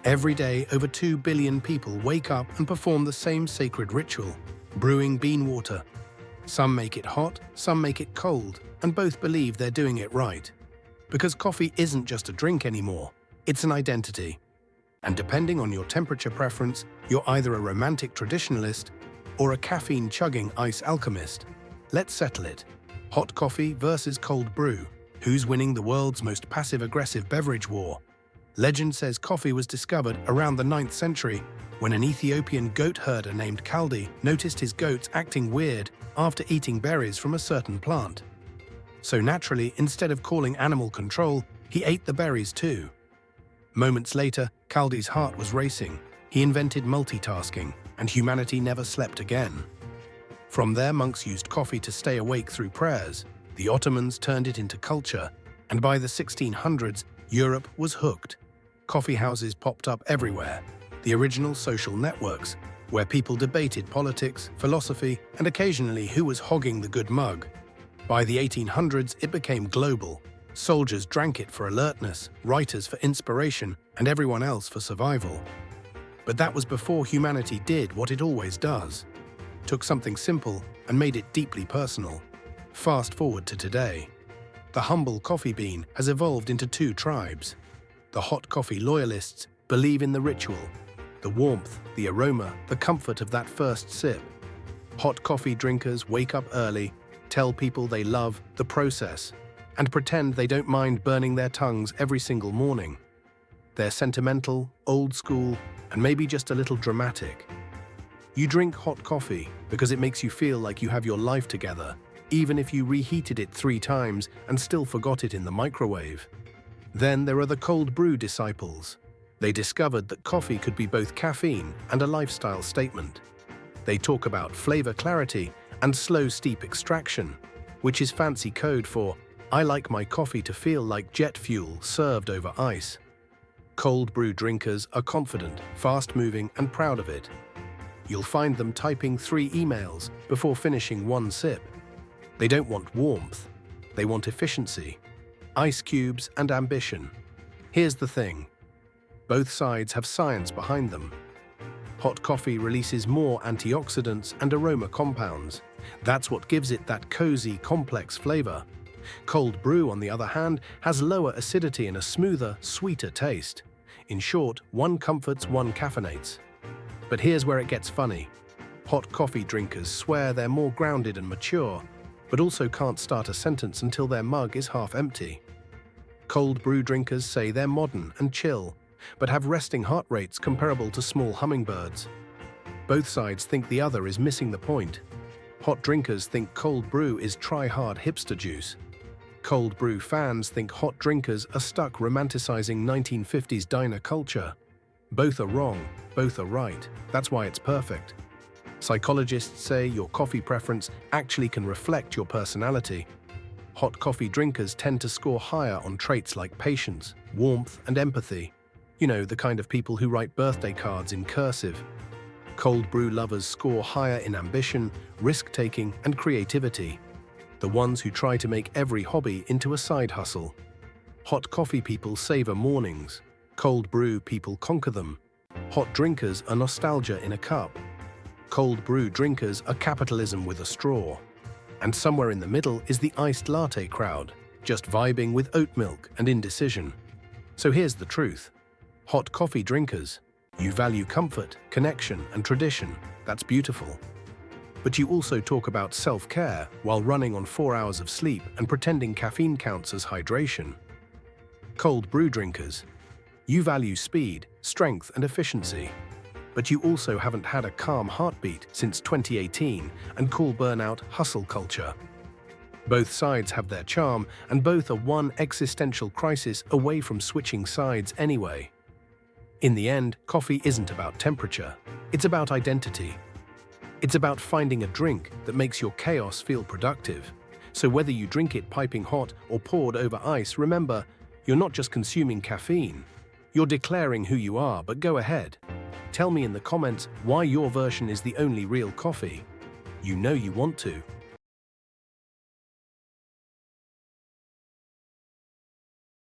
Every day, over 2 billion people wake up and perform the same sacred ritual, brewing bean water. Some make it hot, some make it cold, and both believe they're doing it right. Because coffee isn't just a drink anymore, it's an identity. And depending on your temperature preference, you're either a romantic traditionalist or a caffeine-chugging ice alchemist. Let's settle it. Hot coffee versus cold brew. Who's winning the world's most passive-aggressive beverage war? Legend says coffee was discovered around the 9th century when an Ethiopian goat herder named Kaldi noticed his goats acting weird after eating berries from a certain plant. So naturally, instead of calling animal control, he ate the berries too. Moments later, Kaldi's heart was racing. He invented multitasking, and humanity never slept again. From there, monks used coffee to stay awake through prayers. The Ottomans turned it into culture, and by the 1600s, Europe was hooked. Coffee houses popped up everywhere, the original social networks, where people debated politics, philosophy, and occasionally who was hogging the good mug. By the 1800s, it became global. Soldiers drank it for alertness, writers for inspiration, and everyone else for survival. But that was before humanity did what it always does. Took something simple and made it deeply personal. Fast forward to today. The humble coffee bean has evolved into two tribes. The hot coffee loyalists believe in the ritual, the warmth, the aroma, the comfort of that first sip. Hot coffee drinkers wake up early, tell people they love the process, and pretend they don't mind burning their tongues every single morning. They're sentimental, old school, and maybe just a little dramatic. You drink hot coffee because it makes you feel like you have your life together, even if you reheated it 3 times and still forgot it in the microwave. Then there are the cold brew disciples. They discovered that coffee could be both caffeine and a lifestyle statement. They talk about flavor clarity and slow steep extraction, which is fancy code for "I like my coffee to feel like jet fuel served over ice." Cold brew drinkers are confident, fast-moving, and proud of it. You'll find them typing 3 emails before finishing 1 sip. They don't want warmth. They want efficiency, ice cubes, and ambition. Here's the thing. Both sides have science behind them. Hot coffee releases more antioxidants and aroma compounds. That's what gives it that cozy, complex flavor. Cold brew, on the other hand, has lower acidity and a smoother, sweeter taste. In short, one comforts, one caffeinates. But here's where it gets funny. Hot coffee drinkers swear they're more grounded and mature, but also can't start a sentence until their mug is half empty. Cold brew drinkers say they're modern and chill, but have resting heart rates comparable to small hummingbirds. Both sides think the other is missing the point. Hot drinkers think cold brew is try-hard hipster juice. Cold brew fans think hot drinkers are stuck romanticizing 1950s diner culture. Both are wrong, both are right. That's why it's perfect. Psychologists say your coffee preference actually can reflect your personality. Hot coffee drinkers tend to score higher on traits like patience, warmth, and empathy. You know, the kind of people who write birthday cards in cursive. Cold brew lovers score higher in ambition, risk-taking, and creativity. The ones who try to make every hobby into a side hustle. Hot coffee people savor mornings. Cold brew people conquer them. Hot drinkers are nostalgia in a cup. Cold brew drinkers are capitalism with a straw. And somewhere in the middle is the iced latte crowd, just vibing with oat milk and indecision. So here's the truth. Hot coffee drinkers, you value comfort, connection, and tradition. That's beautiful. But you also talk about self-care while running on 4 hours of sleep and pretending caffeine counts as hydration. Cold brew drinkers, you value speed, strength, and efficiency. But you also haven't had a calm heartbeat since 2018 and call burnout hustle culture. Both sides have their charm, and both are one existential crisis away from switching sides anyway. In the end, coffee isn't about temperature. It's about identity. It's about finding a drink that makes your chaos feel productive. So whether you drink it piping hot or poured over ice, remember, you're not just consuming caffeine. You're declaring who you are, but go ahead. Tell me in the comments why your version is the only real coffee. You know you want to.